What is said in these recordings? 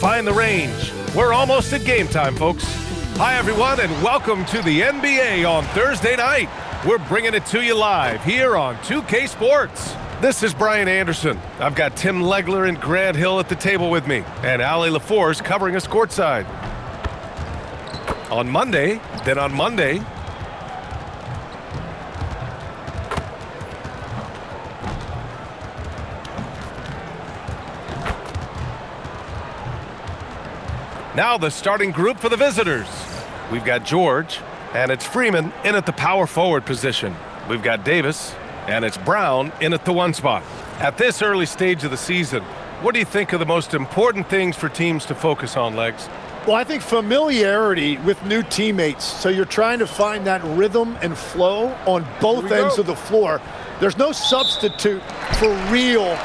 find the range. We're almost at game time, folks. Hi, everyone, and welcome to the NBA on Thursday night. We're bringing it to you live here on 2K Sports. This is Brian Anderson. I've got Tim Legler and Grant Hill at the table with me, and Allie LaForce covering us courtside. On Monday, now the starting group for the visitors. We've got George, and it's Freeman in at the power forward position. We've got Davis, and it's Brown in at the 1 spot. At this early stage of the season, what do you think are the most important things for teams to focus on, Legs? Well, I think familiarity with new teammates. So you're trying to find that rhythm and flow on both ends of the floor. There's no substitute for real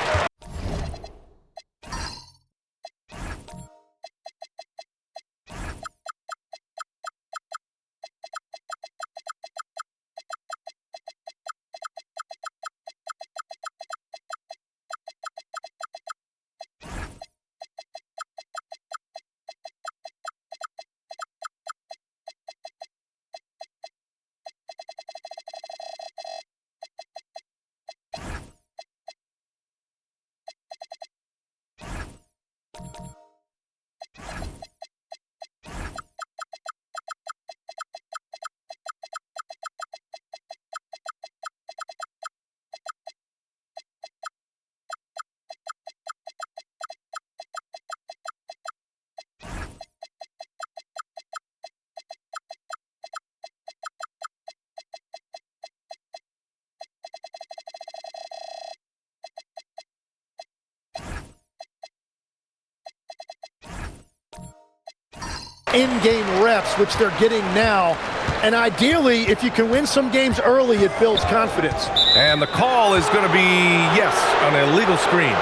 in-game reps, which they're getting now. And ideally, if you can win some games early, it builds confidence. And the call is going to be, yes, an illegal screen.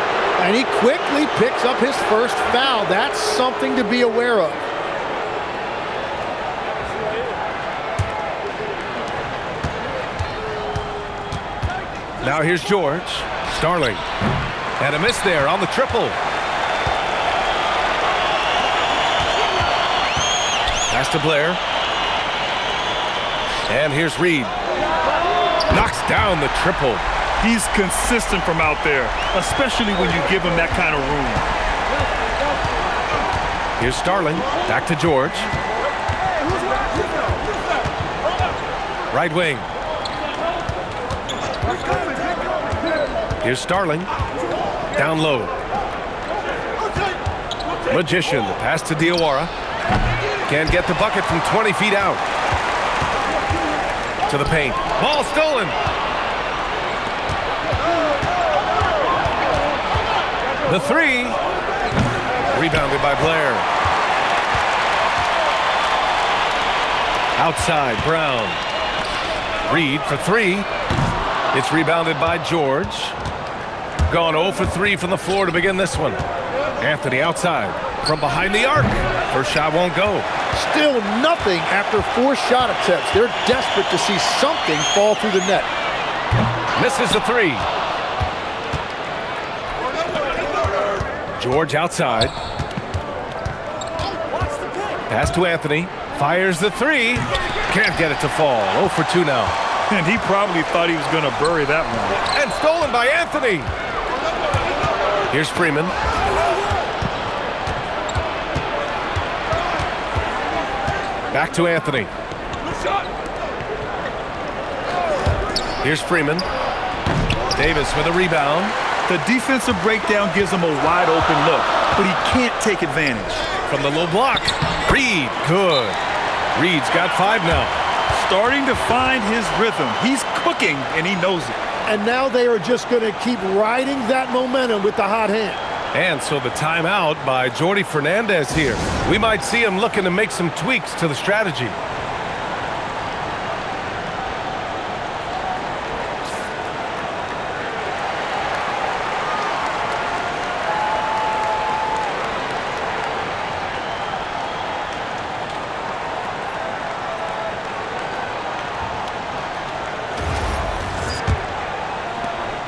And he quickly picks up his first foul. That's something to be aware of. Now here's George. Starling. And a miss there on the triple. Pass to Blair. And here's Reed. Knocks down the triple. He's consistent from out there, especially when you give him that kind of room. Here's Starling. Back to George. Right wing. Here's Starling. Down low. Magician. The pass to Diawara. Can't get the bucket from 20 feet out. To the paint. Ball stolen. The three. Rebounded by Blair. Outside, Brown. Reed for three. It's rebounded by George. Gone 0 for 3 from the floor to begin this one. Anthony outside. From behind the arc. First shot won't go. Still nothing after 4 shot attempts. They're desperate to see something fall through the net. Misses the three. George outside. Pass to Anthony. Fires the three. Can't get it to fall. 0 for 2 now. And he probably thought he was going to bury that one. And stolen by Anthony. Here's Freeman. Back to Anthony. Here's Freeman. Davis with a rebound. The defensive breakdown gives him a wide open look, but he can't take advantage. From the low block. Reed, good. Reed's got 5 now. Starting to find his rhythm. He's cooking, and he knows it. And now they are just going to keep riding that momentum with the hot hand. And so the timeout by Jordi Fernandez here. We might see him looking to make some tweaks to the strategy.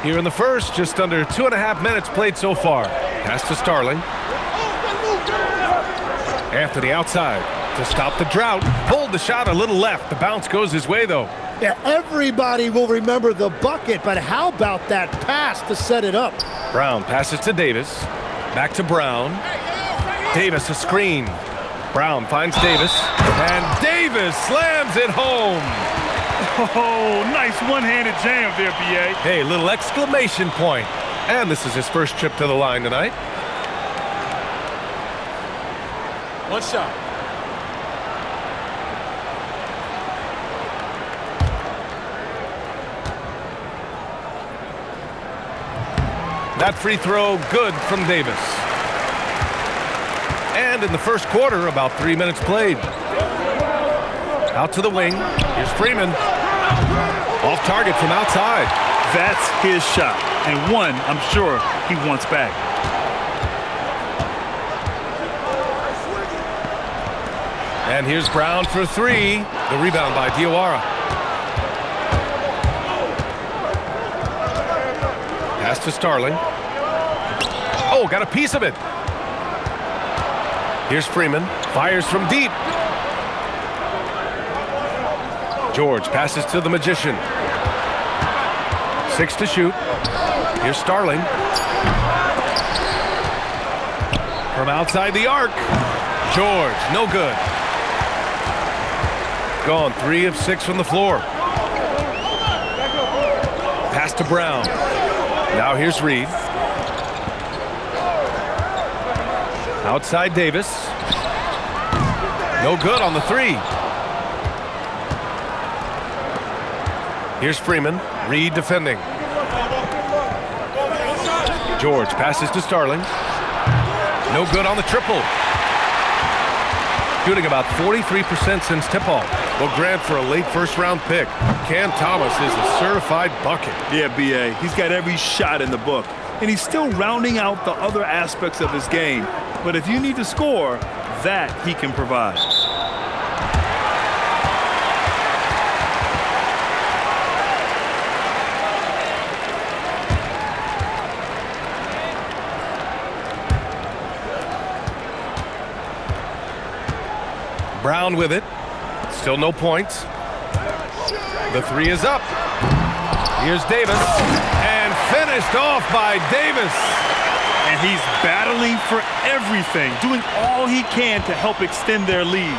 Here in the first, just under 2.5 minutes played so far. Pass to Starling. Anthony outside to stop the drought. Pulled the shot a little left. The bounce goes his way, though. Yeah, everybody will remember the bucket, but how about that pass to set it up? Brown passes to Davis. Back to Brown. Davis a screen. Brown finds Davis. And Davis slams it home. Oh, nice one-handed jam there, B.A. Hey, little exclamation point. And this is his first trip to the line tonight. One shot. That free throw good from Davis. And in the first quarter, about 3 minutes played. Out to the wing. Here's Freeman. Off target from outside. That's his shot. And one, I'm sure, he wants back. And here's Brown for three. The rebound by Diawara. Pass to Starling. Oh, got a piece of it. Here's Freeman. Fires from deep. George passes to the Magician. 6 to shoot. Here's Starling. From outside the arc. George, no good. Gone 3 of 6 from the floor. Pass to Brown. Now here's Reed. Outside Davis. No good on the three. Here's Freeman. Reed defending. George passes to Starling. No good on the triple. Shooting about 43% since tip-off. Will grant for a late first-round pick. Cam Thomas is a certified bucket. Yeah, B.A. He's got every shot in the book. And he's still rounding out the other aspects of his game. But if you need to score, that he can provide. Brown with it. Still no points. The three is up. Here's Davis. And finished off by Davis. And he's battling for everything, doing all he can to help extend their lead.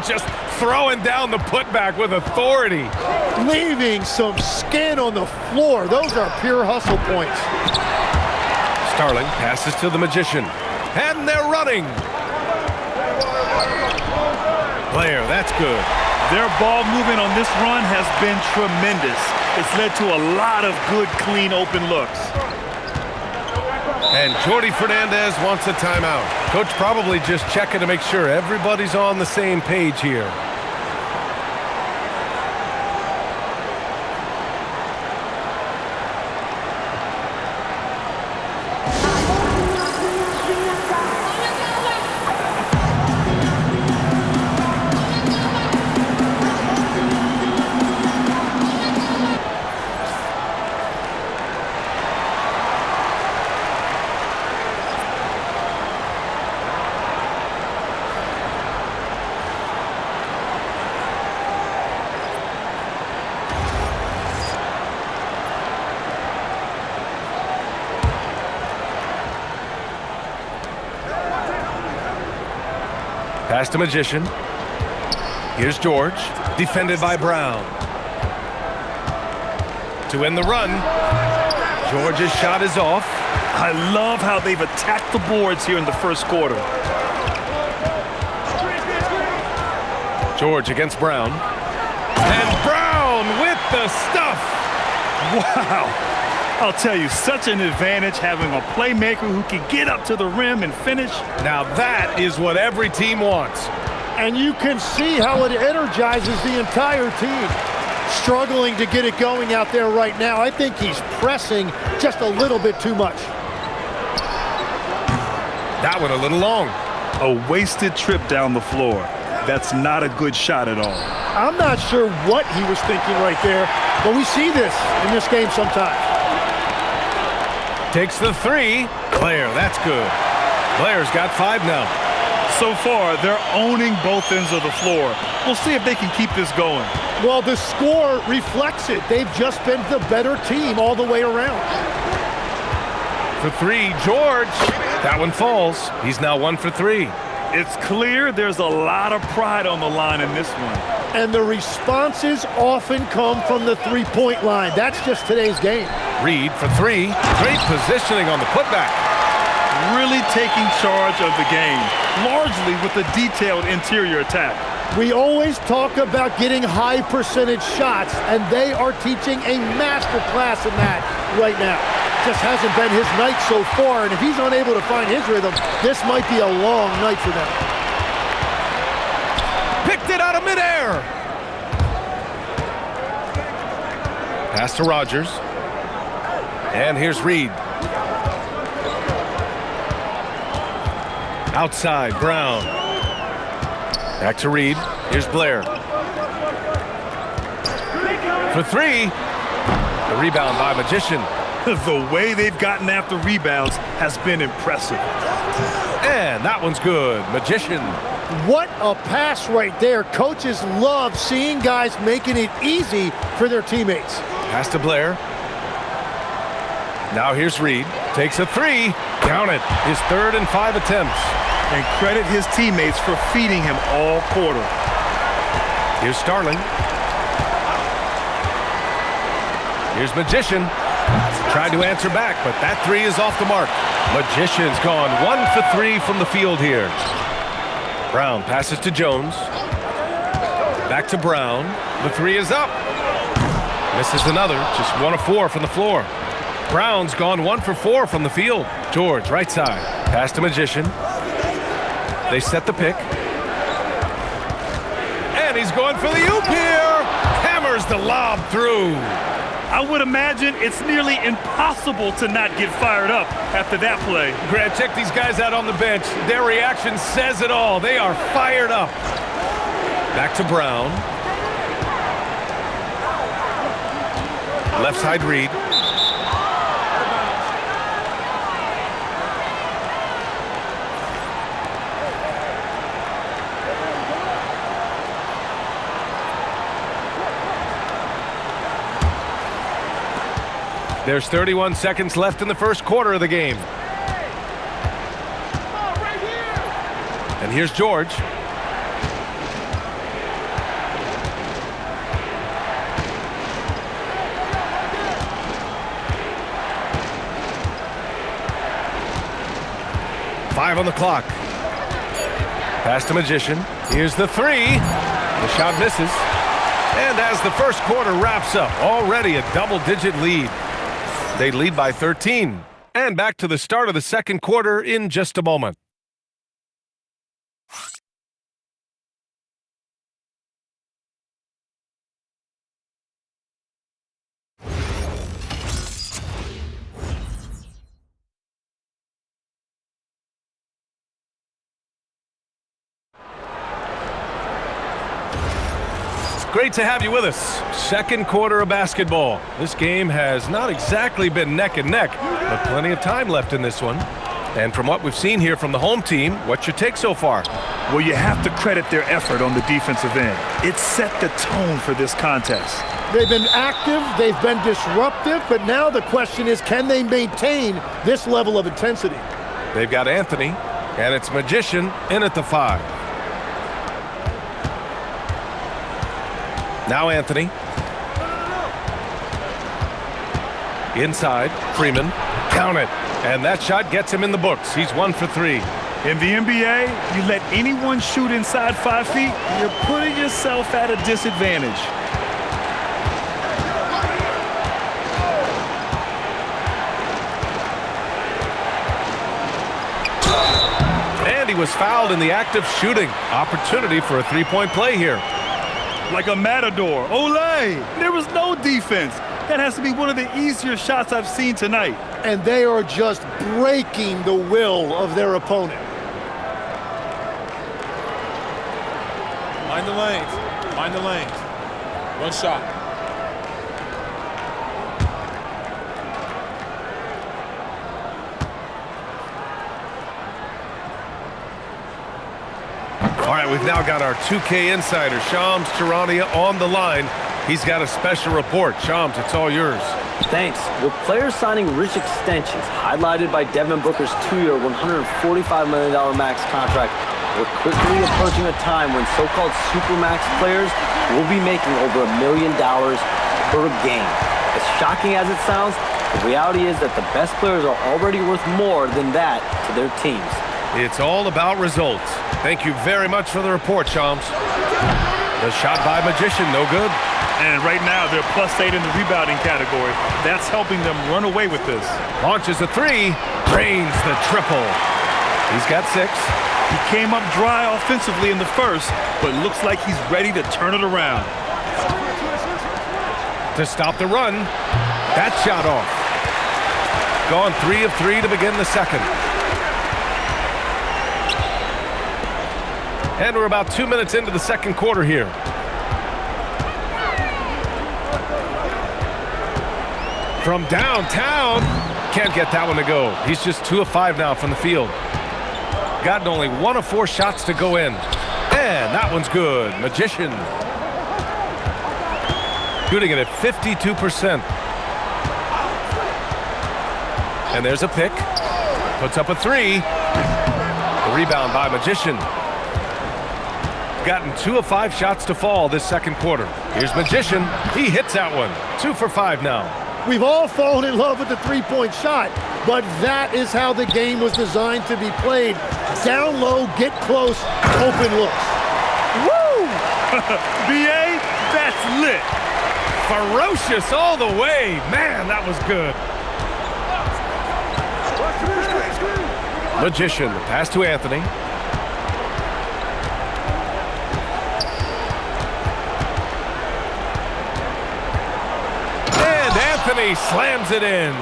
Just throwing down the putback with authority. Leaving some skin on the floor. Those are pure hustle points. Starling passes to the Magician. And they're running. Blair, that's good. Their ball movement on this run has been tremendous. It's led to a lot of good, clean, open looks. And Jordi Fernandez wants a timeout. Coach probably just checking to make sure everybody's on the same page here. Pass to Magician. Here's George, defended by Brown. To end the run, George's shot is off. I love how they've attacked the boards here in the first quarter. George against Brown. And Brown with the stuff. Wow. I'll tell you, such an advantage having a playmaker who can get up to the rim and finish. Now that is what every team wants. And you can see how it energizes the entire team. Struggling to get it going out there right now. I think he's pressing just a little bit too much. That one a little long. A wasted trip down the floor. That's not a good shot at all. I'm not sure what he was thinking right there, but we see this in this game sometimes. Takes the three. Blair, that's good. Blair's got 5 now. So far, they're owning both ends of the floor. We'll see if they can keep this going. Well, the score reflects it. They've just been the better team all the way around. For three, George. That one falls. He's now 1 for 3. It's clear there's a lot of pride on the line in this one. And the responses often come from the three-point line. That's just today's game. Reed for 3. Great positioning on the putback. Really taking charge of the game, largely with a detailed interior attack. We always talk about getting high percentage shots, and they are teaching a master class in that right now. Just hasn't been his night so far, and if he's unable to find his rhythm, this might be a long night for them. Picked it out of midair. Pass to Rogers. And here's Reed. Outside, Brown. Back to Reed. Here's Blair. For 3. The rebound by Magician. The way they've gotten after rebounds has been impressive. And that one's good. Magician. What a pass right there. Coaches love seeing guys making it easy for their teammates. Pass to Blair. Now here's Reed. Takes a 3. Count it. His 3rd and 5 attempts. And credit his teammates for feeding him all quarter. Here's Starling. Here's Magician. Tried to answer back, but that 3 is off the mark. Magician's gone 1 for 3 from the field here. Brown passes to Jones. Back to Brown. The 3 is up. Misses another. Just 1 of 4 from the floor. Brown's gone 1 for 4 from the field. George, right side. Pass to Magician. They set the pick. And he's going for the oop here. Hammers the lob through. I would imagine it's nearly impossible to not get fired up after that play. Grant, check these guys out on the bench. Their reaction says it all. They are fired up. Back to Brown. Left side Reed. There's 31 seconds left in the first quarter of the game. And here's George. Five on the clock. Pass to Magician. Here's the 3. The shot misses. And as the first quarter wraps up, already a double-digit lead. They lead by 13. And back to the start of the second quarter in just a moment. Great to have you with us. Second quarter of basketball. This game has not exactly been neck and neck, but plenty of time left in this one. And from what we've seen here from the home team, what's your take so far? Well, you have to credit their effort on the defensive end. It set the tone for this contest. They've been active, they've been disruptive, but now the question is, can they maintain this level of intensity? They've got Anthony, and it's Magician in at the 5. Now Anthony. Inside, Freeman. Count it. And that shot gets him in the books. He's 1 for 3. In the NBA, you let anyone shoot inside 5 feet, you're putting yourself at a disadvantage. And he was fouled in the act of shooting. Opportunity for a three-point play here. Like a matador. Olay! There was no defense. That has to be one of the easier shots I've seen tonight. And they are just breaking the will of their opponent. Mind the lanes. Mind the lanes. One shot. All right, we've now got our 2K insider, Shams Charania, on the line. He's got a special report. Shams, it's all yours. Thanks. With players signing rich extensions, highlighted by Devin Booker's 2-year, $145 million max contract, we're quickly approaching a time when so-called supermax players will be making over $1 million per game. As shocking as it sounds, the reality is that the best players are already worth more than that to their teams. It's all about results. Thank you very much for the report, Shams. The shot by Magician, no good. And right now, they're +8 in the rebounding category. That's helping them run away with this. Launches a three, drains the triple. He's got 6. He came up dry offensively in the first, but looks like he's ready to turn it around. To stop the run, that shot off. Gone 3 of 3 to begin the second. And we're about 2 minutes into the second quarter here. From downtown, can't get that one to go. He's just 2 of 5 now from the field. Gotten only 1 of 4 shots to go in. And that one's good. Magician. Shooting it at 52%. And there's a pick. Puts up a 3. The rebound by Magician. Gotten 2 of 5 shots to fall this second quarter. Here's Magician. He hits that one. 2 for 5 now. We've all fallen in love with the three-point shot, but that is how the game was designed to be played. Down low, get close, open looks. Woo! BA, that's lit. Ferocious all the way. Man, that was good. Magician, the pass to Anthony. Anthony slams it in.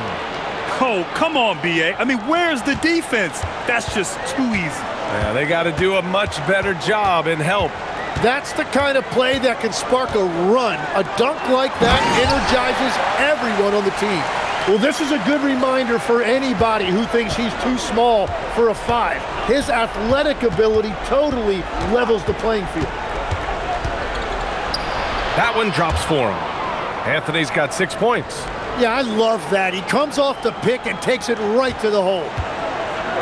Oh, come on, BA. I mean, where's the defense? That's just too easy. Yeah, they got to do a much better job in help. That's the kind of play that can spark a run. A dunk like that energizes everyone on the team. Well, this is a good reminder for anybody who thinks he's too small for a 5. His athletic ability totally levels the playing field. That one drops for him. Anthony's got 6 points. Yeah, I love that. He comes off the pick and takes it right to the hole.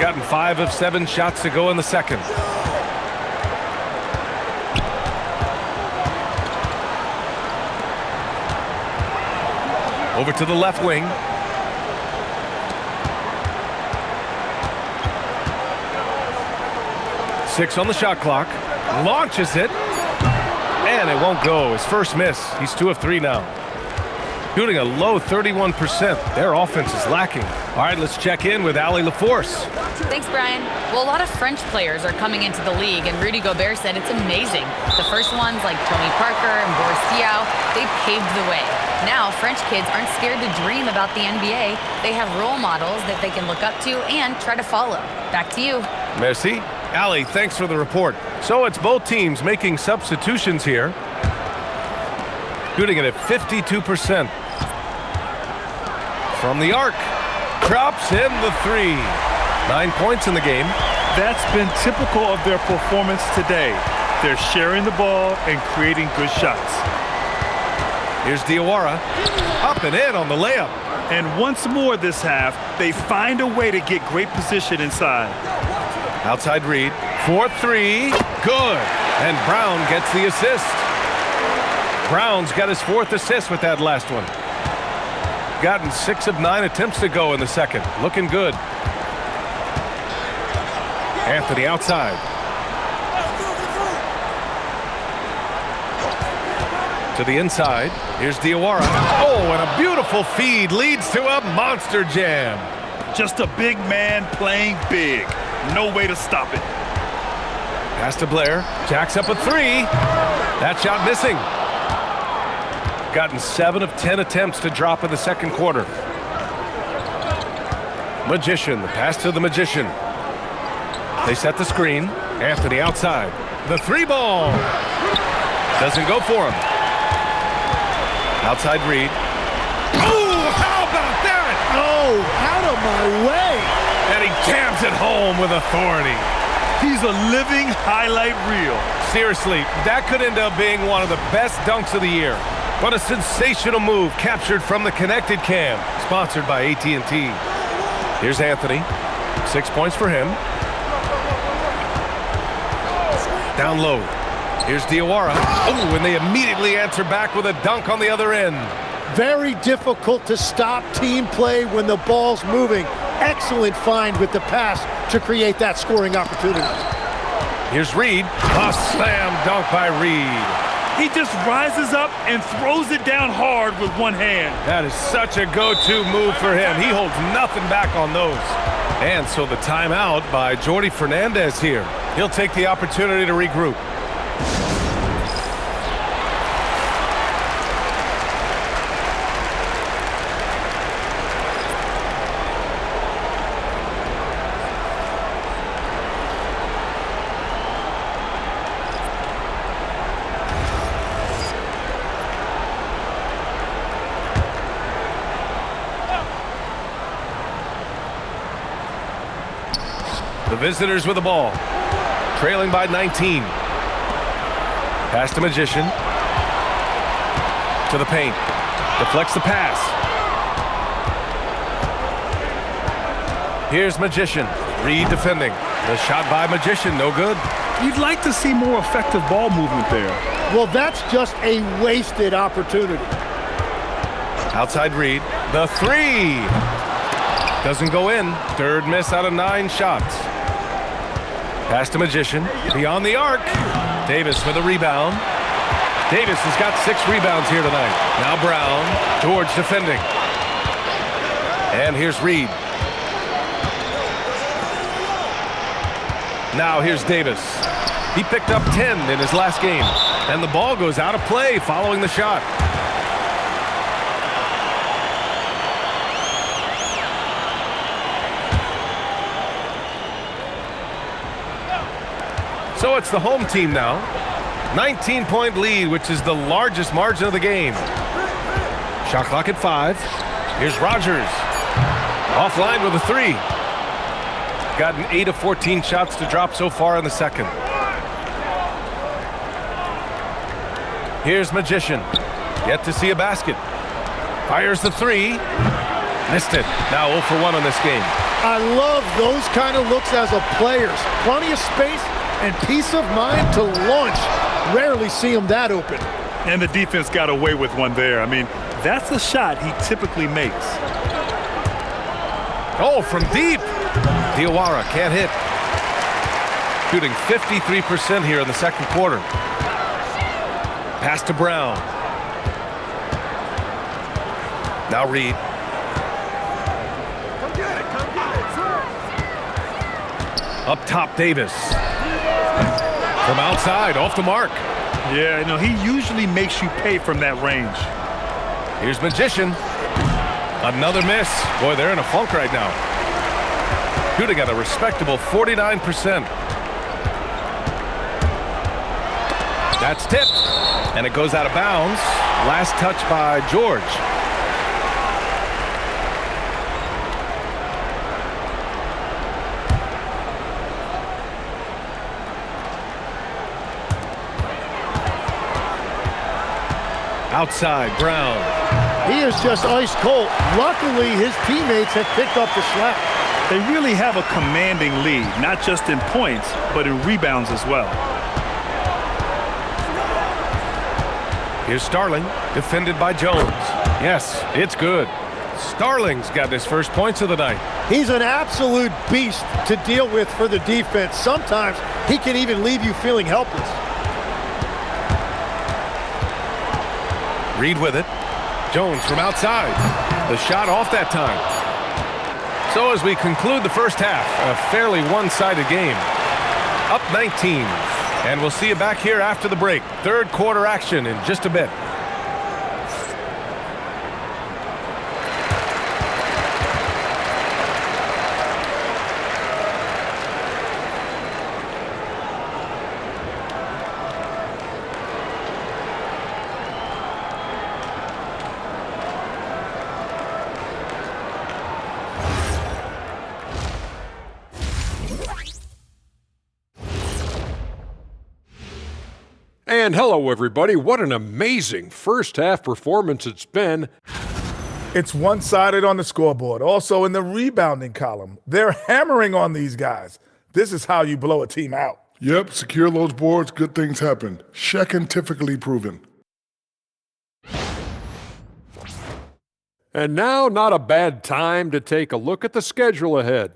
Gotten 5 of 7 shots to go in the second. Over to the left wing. Six on the shot clock. Launches it. And it won't go. His first miss. He's 2 of 3 now. Shooting a low 31%. Their offense is lacking. All right, let's check in with Allie LaForce. Thanks, Brian. Well, a lot of French players are coming into the league, and Rudy Gobert said it's amazing. The first ones, like Tony Parker and Boris Diaw, they paved the way. Now, French kids aren't scared to dream about the NBA. They have role models that they can look up to and try to follow. Back to you. Merci. Allie, thanks for the report. So it's both teams making substitutions here. Shooting it at 52%. From the arc, drops in the 3. 9 points in the game. That's been typical of their performance today. They're sharing the ball and creating good shots. Here's Diawara, up and in on the layup. And once more this half, they find a way to get great position inside. Outside Reed, 4-3, good. And Brown gets the assist. Brown's got his 4th assist with that last one. Gotten 6 of 9 attempts to go in the second. Looking good. Anthony outside. To the inside. Here's Diawara. Oh, and a beautiful feed leads to a monster jam. Just a big man playing big. No way to stop it. Pass to Blair. Jacks up a 3. That shot missing. Gotten 7 of 10 attempts to drop in the second quarter. Magician, the pass to the Magician. They set the screen. Anthony outside. The 3 ball. Doesn't go for him. Outside Reed. Oh, how about that? Oh, out of my way. And he jams it home with authority. He's a living highlight reel. Seriously, that could end up being one of the best dunks of the year. What a sensational move captured from the connected cam, sponsored by AT&T. Here's Anthony. 6 points for him. Down low. Here's Diawara. Oh, and they immediately answer back with a dunk on the other end. Very difficult to stop team play when the ball's moving. Excellent find with the pass to create that scoring opportunity. Here's Reed. A slam dunk by Reed. He just rises up and throws it down hard with one hand. That is such a go-to move for him. He holds nothing back on those. And so the timeout by Jordi Fernandez here. He'll take the opportunity to regroup. The visitors with the ball, trailing by 19. Pass to Magician. To the paint. Deflects the pass. Here's Magician. Reed defending. The shot by Magician, no good. You'd like to see more effective ball movement there. Well, that's just a wasted opportunity. Outside Reed. The three. Doesn't go in. Third miss out of 9 shots. Pass to Magician. Beyond the arc. Davis with a rebound. Davis has got 6 rebounds here tonight. Now Brown. George defending. And here's Reed. Now here's Davis. He picked up 10 in his last game. And the ball goes out of play following the shot. So it's the home team now. 19-point lead, which is the largest margin of the game. Shot clock at 5. Here's Rogers. Offline with a 3. Gotten 8 of 14 shots to drop so far in the second. Here's Magician. Yet to see a basket. Fires the 3. Missed it. Now 0 for 1 on this game. I love those kind of looks as a player. Plenty of space and peace of mind to launch. Rarely see him that open. And the defense got away with one there. I mean, that's a shot he typically makes. Oh, from deep. Diawara can't hit. Shooting 53% here in the second quarter. Pass to Brown. Now Reed. Up top, Davis. From outside, off the mark. Yeah, you know, he usually makes you pay from that range. Here's Magician. Another miss. Boy, they're in a funk right now. Shooting at a respectable 49%. That's tipped. And it goes out of bounds. Last touch by George. Outside, Brown. He is just ice cold. Luckily, his teammates have picked up the slack. They really have a commanding lead, not just in points, but in rebounds as well. Here's Starling, defended by Jones. Yes, it's good. Starling's got his first points of the night. He's an absolute beast to deal with for the defense. Sometimes he can even leave you feeling helpless. Reed with it. Jones from outside. The shot off that time. So as we conclude the first half, a fairly one-sided game. Up 19. And we'll see you back here after the break. Third quarter action in just a bit. And hello, everybody. What an amazing first-half performance it's been. It's one-sided on the scoreboard. Also in the rebounding column, they're hammering on these guys. This is how you blow a team out. Yep, secure those boards, good things happen. Scientifically proven. And now, not a bad time to take a look at the schedule ahead.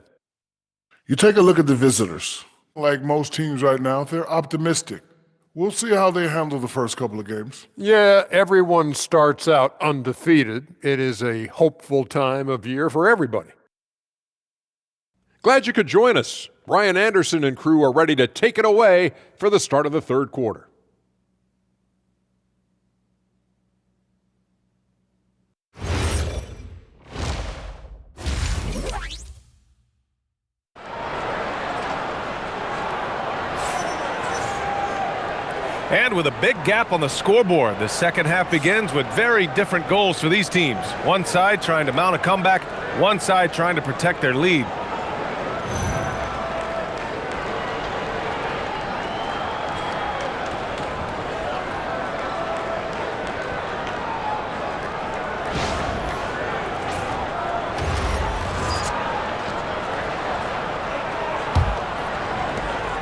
You take a look at the visitors. Like most teams right now, they're optimistic. We'll see how they handle the first couple of games. Yeah, everyone starts out undefeated. It is a hopeful time of year for everybody. Glad you could join us. Ryan Anderson and crew are ready to take it away for the start of the third quarter. And with a big gap on the scoreboard, the second half begins with very different goals for these teams. One side trying to mount a comeback, one side trying to protect their lead.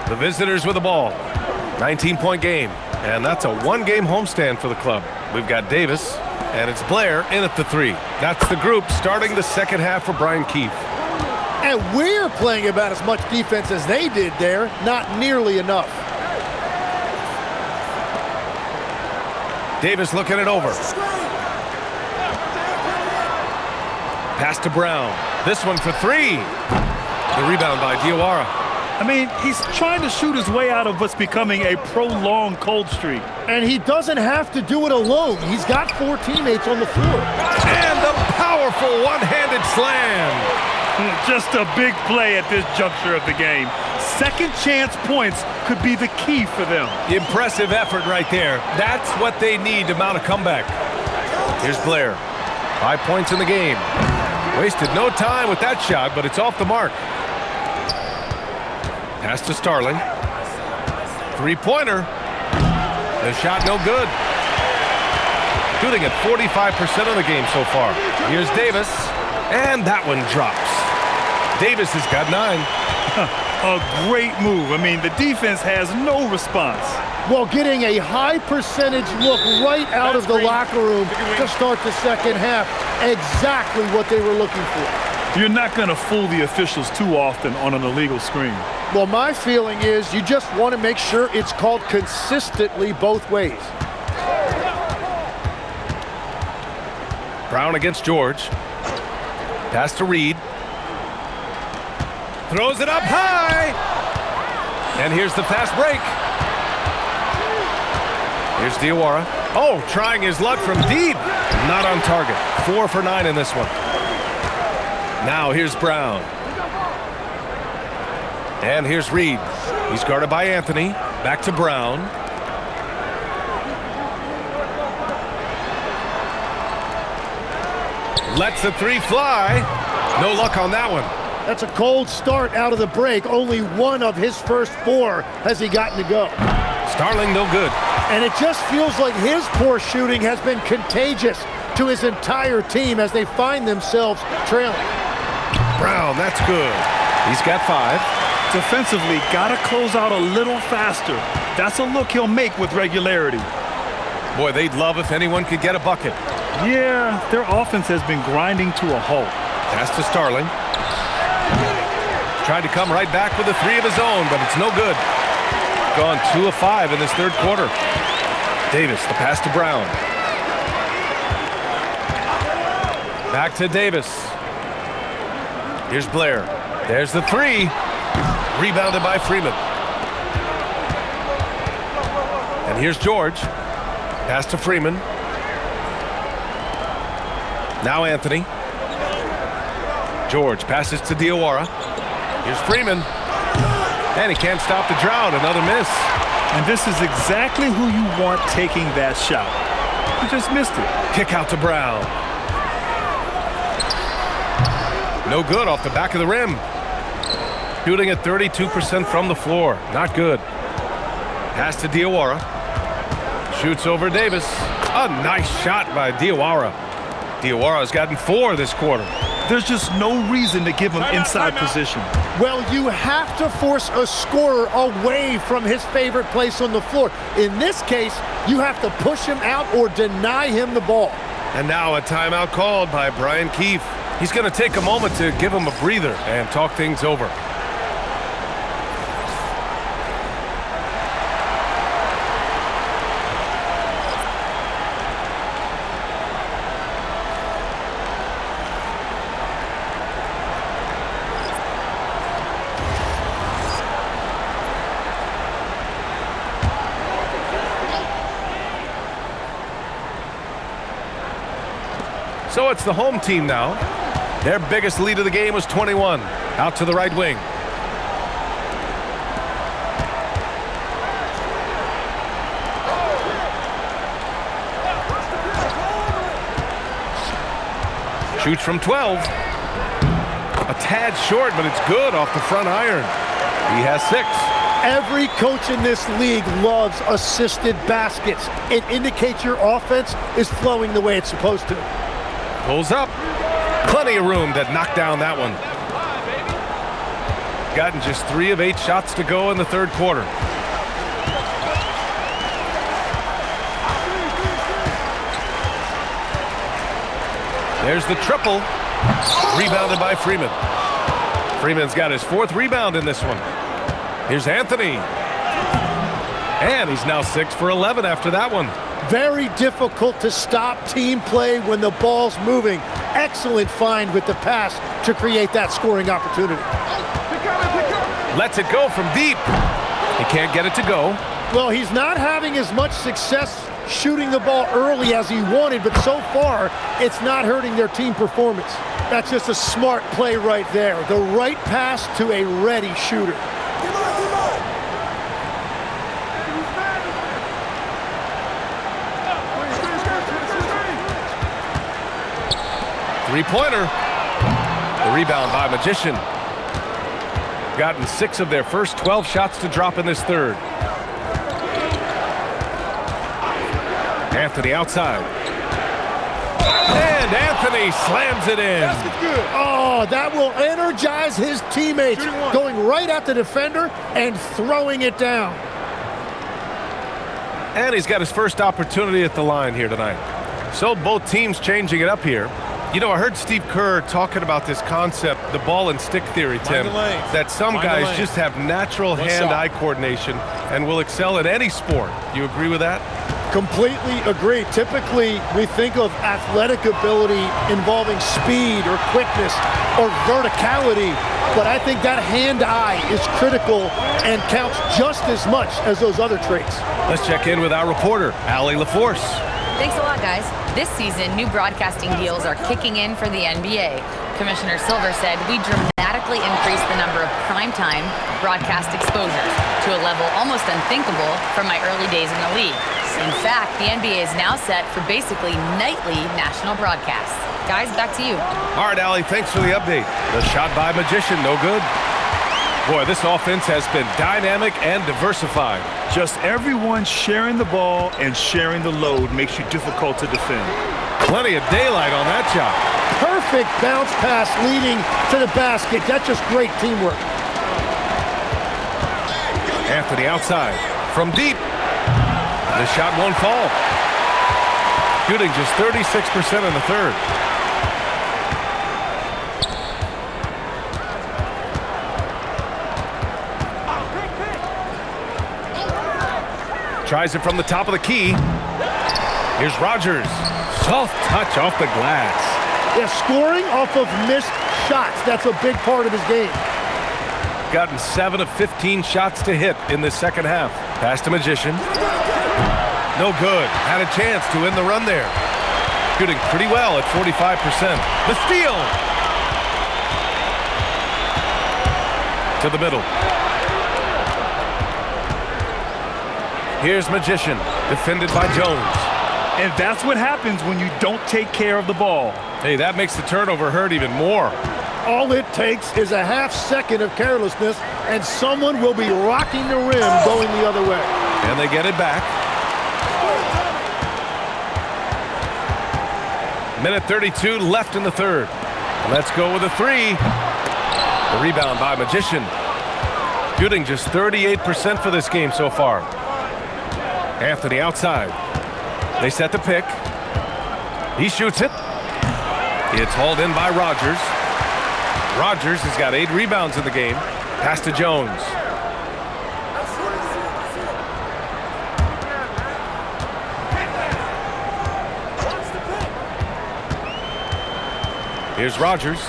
The visitors with the ball. 19-point game, and that's a one-game homestand for the club. We've got Davis, and it's Blair in at the three. That's the group starting the second half for Brian Keefe. And we're playing about as much defense as they did there, not nearly enough. Davis looking it over. Pass to Brown. This one for three. The rebound by Diawara. I mean, he's trying to shoot his way out of what's becoming a prolonged cold streak. And he doesn't have to do it alone. He's got four teammates on the floor. And the powerful one-handed slam. Just a big play at this juncture of the game. Second chance points could be the key for them. Impressive effort right there. That's what they need to mount a comeback. Here's Blair. 5 points in the game. Wasted no time with that shot, but it's off the mark. Pass to Starling. Three-pointer. The shot no good. Shooting at 45% of the game so far. Here's Davis. And that one drops. Davis has got 9. A great move. I mean, the defense has no response. Well, getting a high percentage look right out of the locker room to start the second half. Exactly what they were looking for. You're not going to fool the officials too often on an illegal screen. Well, my feeling is you just want to make sure it's called consistently both ways. Brown against George. Pass to Reed. Throws it up high. And here's the fast break. Here's Diawara. Oh, trying his luck from deep. Not on target. 4 for 9 in this one. Now here's Brown. And here's Reed. He's guarded by Anthony. Back to Brown. Lets the three fly. No luck on that one. That's a cold start out of the break. Only one of his first 4 has he gotten to go. Starling no good. And it just feels like his poor shooting has been contagious to his entire team as they find themselves trailing. Brown, that's good. He's got 5. Defensively, got to close out a little faster. That's a look he'll make with regularity. Boy, they'd love if anyone could get a bucket. Yeah, their offense has been grinding to a halt. Pass to Starling. Tried to come right back with a 3 of his own, but it's no good. Gone 2 of 5 in this third quarter. Davis, the pass to Brown. Back to Davis. Here's Blair. There's the 3. Rebounded by Freeman. And here's George. Pass to Freeman. Now Anthony. George passes to Diawara. Here's Freeman. And he can't stop the drought. Another miss. And this is exactly who you want taking that shot. He just missed it. Kick out to Brown. No good off the back of the rim. Shooting at 32% from the floor. Not good. Pass to Diawara. Shoots over Davis. A nice shot by Diawara. Diawara's gotten 4 this quarter. There's just no reason to give him inside position. Well, you have to force a scorer away from his favorite place on the floor. In this case, you have to push him out or deny him the ball. And now a timeout called by Brian Keefe. He's going to take a moment to give him a breather and talk things over. So it's the home team now. Their biggest lead of the game was 21. Out to the right wing. Shoots from 12. A tad short, but it's good off the front iron. He has 6. Every coach in this league loves assisted baskets. It indicates your offense is flowing the way it's supposed to. Pulls up. Plenty of room to knock down that one. Gotten just 3 of 8 shots to go in the third quarter. There's the triple. Rebounded by Freeman. Freeman's got his 4th rebound in this one. Here's Anthony. And he's now 6 for 11 after that one. Very difficult to stop team play when the ball's moving. Excellent find with the pass to create that scoring opportunity. Lets it go from deep. He can't get it to go. Well, he's not having as much success shooting the ball early as he wanted, but so far, it's not hurting their team performance. That's just a smart play right there. The right pass to a ready shooter. Three-pointer. The rebound by Magician. Gotten 6 of their first 12 shots to drop in this third. Anthony outside. And Anthony slams it in. Oh, that will energize his teammates. Going right at the defender and throwing it down. And he's got his first opportunity at the line here tonight. So both teams changing it up here. You know, I heard Steve Kerr talking about this concept, the ball and stick theory, Tim, that some guys just have natural hand-eye coordination and will excel at any sport. You agree with that? Completely agree. Typically, we think of athletic ability involving speed or quickness or verticality, but I think that hand-eye is critical and counts just as much as those other traits. Let's check in with our reporter, Allie LaForce. Thanks a lot, guys. This season, new broadcasting deals are kicking in for the NBA. Commissioner Silver said we dramatically increased the number of primetime broadcast exposures to a level almost unthinkable from my early days in the league. In fact, the NBA is now set for basically nightly national broadcasts. Guys, back to you. All right, Allie, thanks for the update. The shot by Magician, no good. Boy, this offense has been dynamic and diversified. Just everyone sharing the ball and sharing the load makes you difficult to defend. Plenty of daylight on that shot. Perfect bounce pass leading to the basket. That's just great teamwork. Anthony outside from deep. The shot won't fall. Shooting just 36% in the third. Tries it from the top of the key. Here's Rogers. Soft touch off the glass. Yeah, scoring off of missed shots. That's a big part of his game. Gotten 7 of 15 shots to hit in the second half. Pass to Magician. No good. Had a chance to end the run there. Shooting pretty well at 45%. The steal. To the middle. Here's Magician, defended by Jones. And that's what happens when you don't take care of the ball. Hey, that makes the turnover hurt even more. All it takes is a half second of carelessness, and someone will be rocking the rim going the other way. And they get it back. Minute 32 left in the third. Let's go with a three. The rebound by Magician. Shooting just 38% for this game so far. Anthony outside. They set the pick. He shoots it. It's hauled in by Rogers. Rogers has got 8 rebounds in the game. Pass to Jones. Here's Rogers.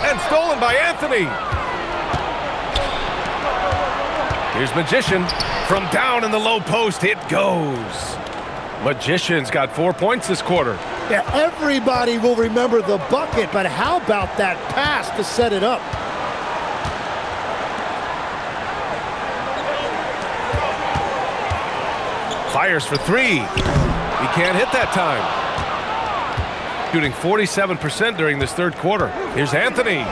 And stolen by Anthony. Here's Magician. From down in the low post, it goes. Magician's got 4 points this quarter. Yeah, everybody will remember the bucket, but how about that pass to set it up? Fires for three. He can't hit that time. Shooting 47% during this third quarter. Here's Anthony.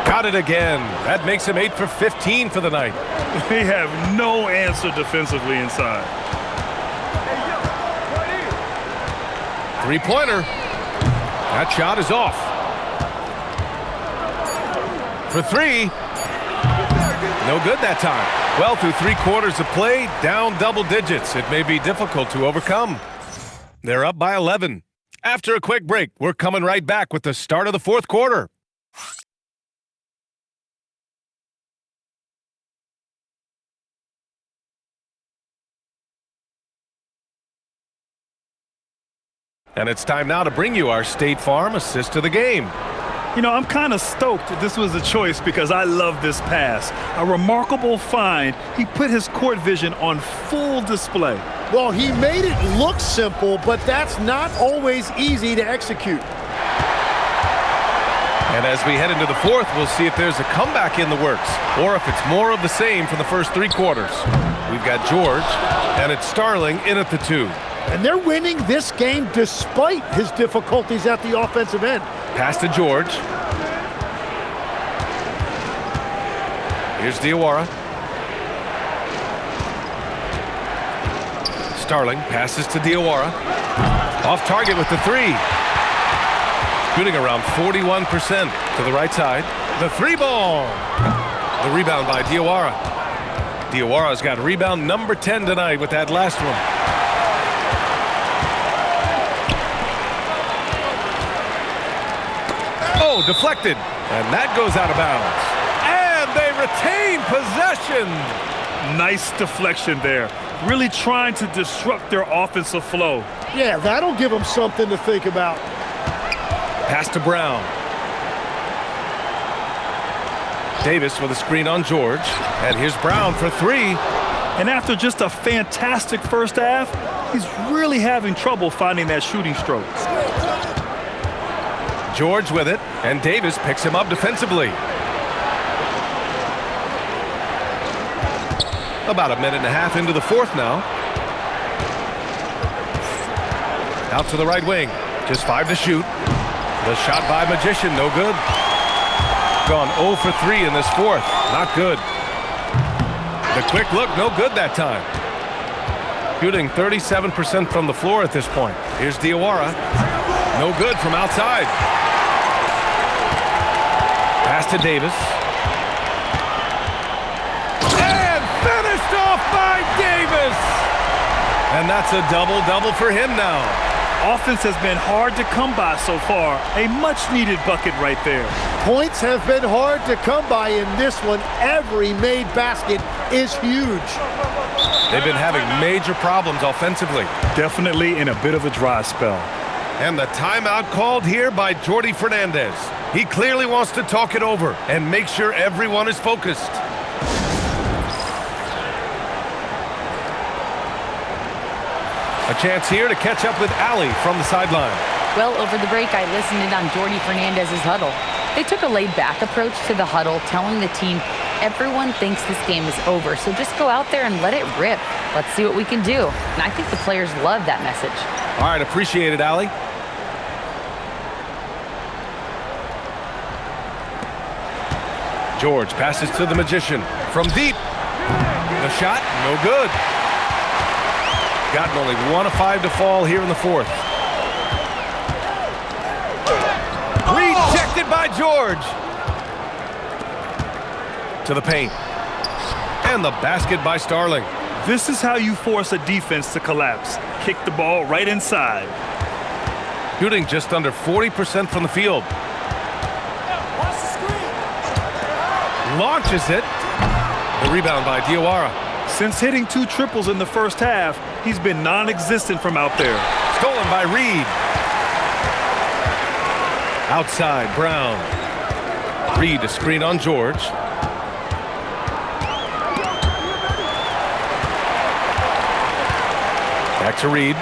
Got it again. That makes him 8 for 15 for the night. They have no answer defensively inside. Three-pointer. That shot is off. For three. No good that time. Well, through 3 quarters of play, down double digits. It may be difficult to overcome. They're up by 11. After a quick break, we're coming right back with the start of the fourth quarter. And it's time now to bring you our State Farm assist to the game. You know, I'm kind of stoked this was a choice because I love this pass. A remarkable find. He put his court vision on full display. Well, he made it look simple, but that's not always easy to execute. And as we head into the fourth, we'll see if there's a comeback in the works or if it's more of the same from the first 3 quarters. We've got George, and it's Starling in at the 2. And they're winning this game despite his difficulties at the offensive end. Pass to George. Here's Diawara. Starling passes to Diawara. Off target with the 3. Shooting around 41% to the right side. The 3 ball. The rebound by Diawara. Diawara's got rebound number 10 tonight with that last one. Oh, deflected. And that goes out of bounds. And they retain possession. Nice deflection there. Really trying to disrupt their offensive flow. Yeah, that'll give them something to think about. Pass to Brown. Davis with a screen on George. And here's Brown for 3. And after just a fantastic first half, he's really having trouble finding that shooting stroke. George with it, and Davis picks him up defensively. About a minute and a half into the fourth now. Out to the right wing. Just 5 to shoot. The shot by Magician, no good. Gone 0 for 3 in this fourth. Not good. The quick look, no good that time. Shooting 37% from the floor at this point. Here's Diawara. No good from outside. Pass to Davis. And finished off by Davis! And that's a double-double for him now. Offense has been hard to come by so far. A much-needed bucket right there. Points have been hard to come by in this one. Every made basket is huge. They've been having major problems offensively. Definitely in a bit of a dry spell. And the timeout called here by Jordi Fernandez. He clearly wants to talk it over and make sure everyone is focused. A chance here to catch up with Allie from the sideline. Well, over the break, I listened in on Jordi Fernandez's huddle. They took a laid-back approach to the huddle, telling the team everyone thinks this game is over, so just go out there and let it rip. Let's see what we can do. And I think the players love that message. All right, appreciate it, Allie. George passes to the Magician from deep. The shot, no good. gotten only 1 of 5 to fall here in the fourth. Rejected by George. To the paint. And the basket by Starling. This is how you force a defense to collapse. Kick the ball right inside. Shooting just under 40% from the field. Launches it. The rebound by Diawara. Since hitting 2 triples in the first half, he's been non-existent from out there. Stolen by Reed. Outside, Brown. Reed to screen on George. Back to Reed.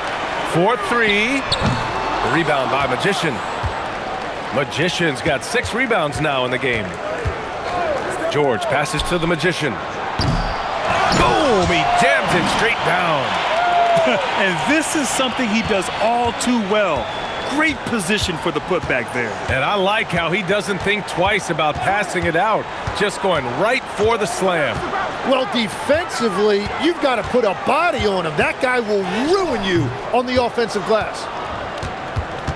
4-3. The rebound by Magician. Magician's got 6 rebounds now in the game. George passes to the Magician. Boom! He jams it straight down. And this is something he does all too well. Great position for the putback there. And I like how he doesn't think twice about passing it out. Just going right for the slam. Well, defensively, you've got to put a body on him. That guy will ruin you on the offensive glass.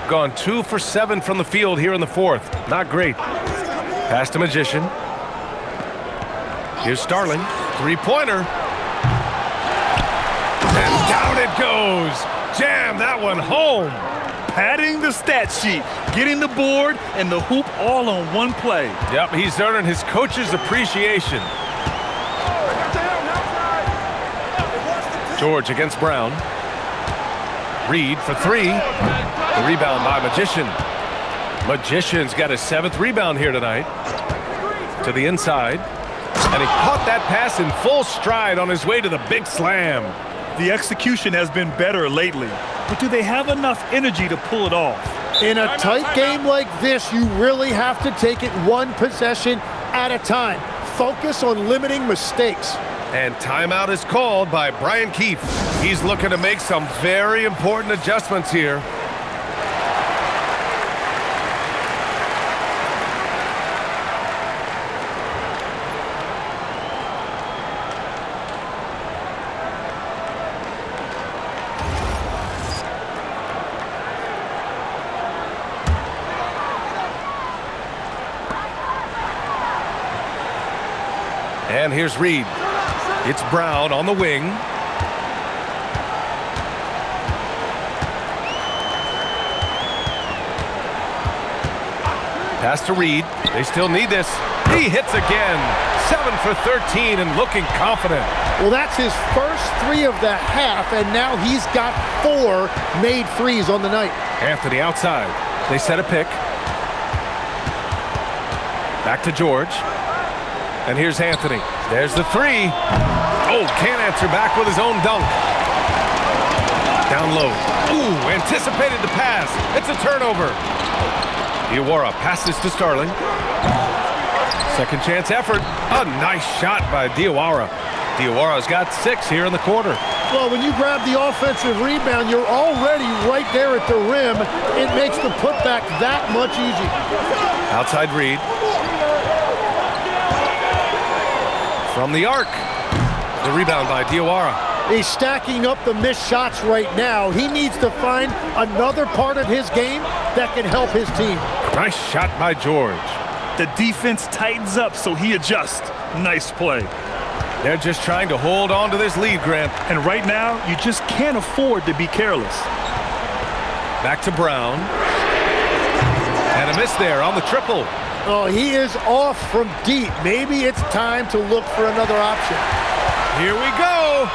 Gone 2 for 7 from the field here in the fourth. Not great. Pass to Magician. Here's Starling. 3-pointer. And down it goes. Jam that one home. Padding the stat sheet, getting the board and the hoop all on one play. Yep, he's earning his coach's appreciation. George against Brown. Reed for 3. The rebound by Magician. Magician's got his 7th rebound here tonight. To the inside. And he caught that pass in full stride on his way to the big slam. The execution has been better lately, but do they have enough energy to pull it off? In a tight game like this, you really have to take it one possession at a time. Focus on limiting mistakes. And timeout is called by Brian Keefe. He's looking to make some very important adjustments here. And here's Reed. It's Brown on the wing. Pass to Reed. They still need this. He hits again. 7 for 13 and looking confident. Well, that's his first 3 of the half, and now he's got 4 made threes on the night. Anthony outside. They set a pick. Back to George. And here's Anthony. There's the 3. Oh, can't answer back with his own dunk. Down low. Ooh, anticipated the pass. It's a turnover. Diawara passes to Starling. Second chance effort. A nice shot by Diawara. Diawara's got 6 here in the quarter. Well, when you grab the offensive rebound, you're already right there at the rim. It makes the putback that much easier. Outside Reed. From the arc. The rebound by Diawara. He's stacking up the missed shots right now. He needs to find another part of his game that can help his team. Nice shot by George. The defense tightens up, so he adjusts. Nice play. They're just trying to hold on to this lead, Grant. And right now, you just can't afford to be careless. Back to Brown. And a miss there on the triple. Oh, he is off from deep. Maybe it's time to look for another option. Here we go.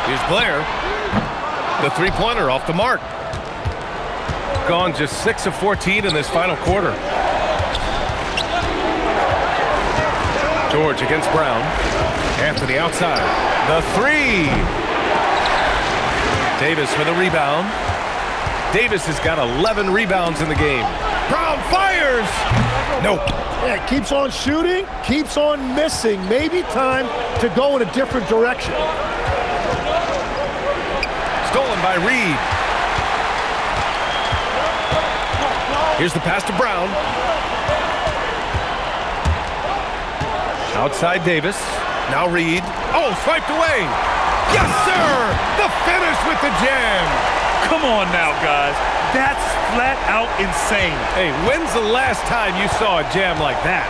Here's Blair. The 3-pointer off the mark. Gone just 6 of 14 in this final quarter. George against Brown. Anthony outside. The 3. Davis for the rebound. Davis has got 11 rebounds in the game. Brown fires. Nope. Yeah, keeps on shooting, keeps on missing. Maybe time to go in a different direction. Stolen by Reed. Here's the pass to Brown. Outside Davis. Now Reed. Oh, swiped away. Yes, sir! The finish with the jam. Come on now, guys. That's flat out insane. Hey, when's the last time you saw a jam like that?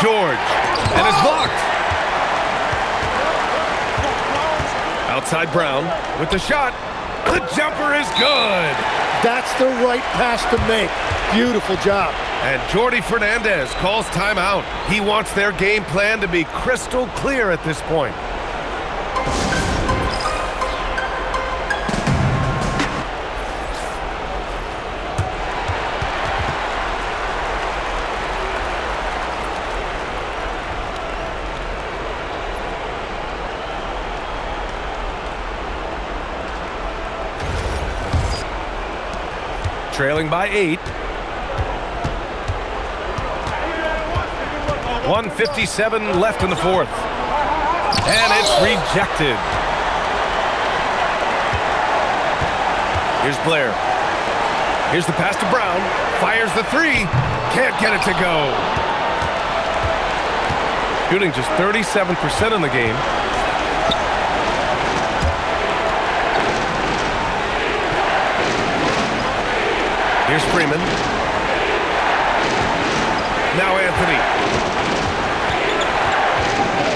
George, and it's blocked. Outside Brown with the shot. The jumper is good. That's the right pass to make. Beautiful job. And Jordy Fernandez calls timeout. He wants their game plan to be crystal clear at this point. Trailing by 8. 1:57 left in the fourth. And it's rejected. Here's Blair. Here's the pass to Brown. Fires the three. Can't get it to go. Shooting just 37% in the game. Here's Freeman. Now Anthony.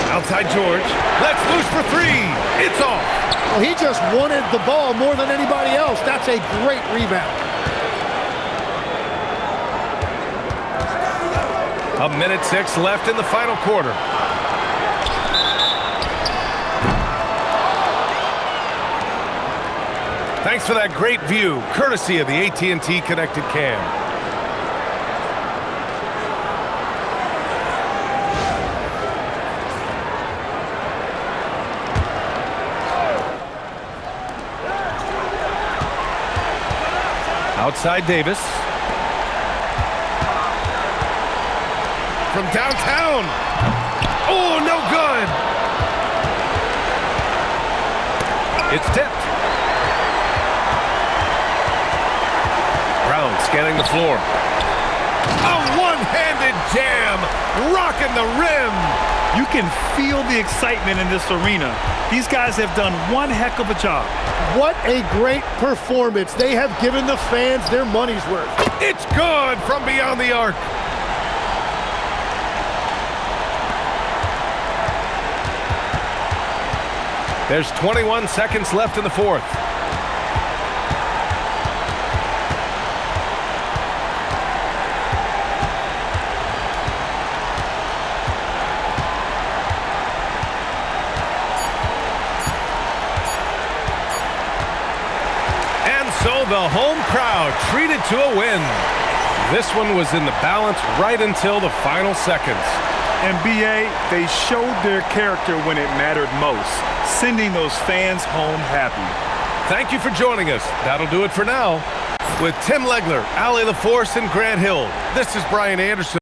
Outside George. Let's loose for three. It's off. Well, he just wanted the ball more than anybody else. That's a great rebound. 1:06 left in the final quarter. Thanks for that great view, courtesy of the AT&T Connected Cam. Outside Davis. From downtown. Oh, no good. It's tipped. Brown scanning the floor. A one-handed jam, rocking the rim. You can feel the excitement in this arena. These guys have done one heck of a job. What a great performance. They have given the fans their money's worth. It's good from beyond the arc. There's 21 seconds left in the fourth. So the home crowd treated to a win. This one was in the balance right until the final seconds. And BA, they showed their character when it mattered most, sending those fans home happy. Thank you for joining us. That'll do it for now. With Tim Legler, Allie LaForce, and Grant Hill, this is Brian Anderson.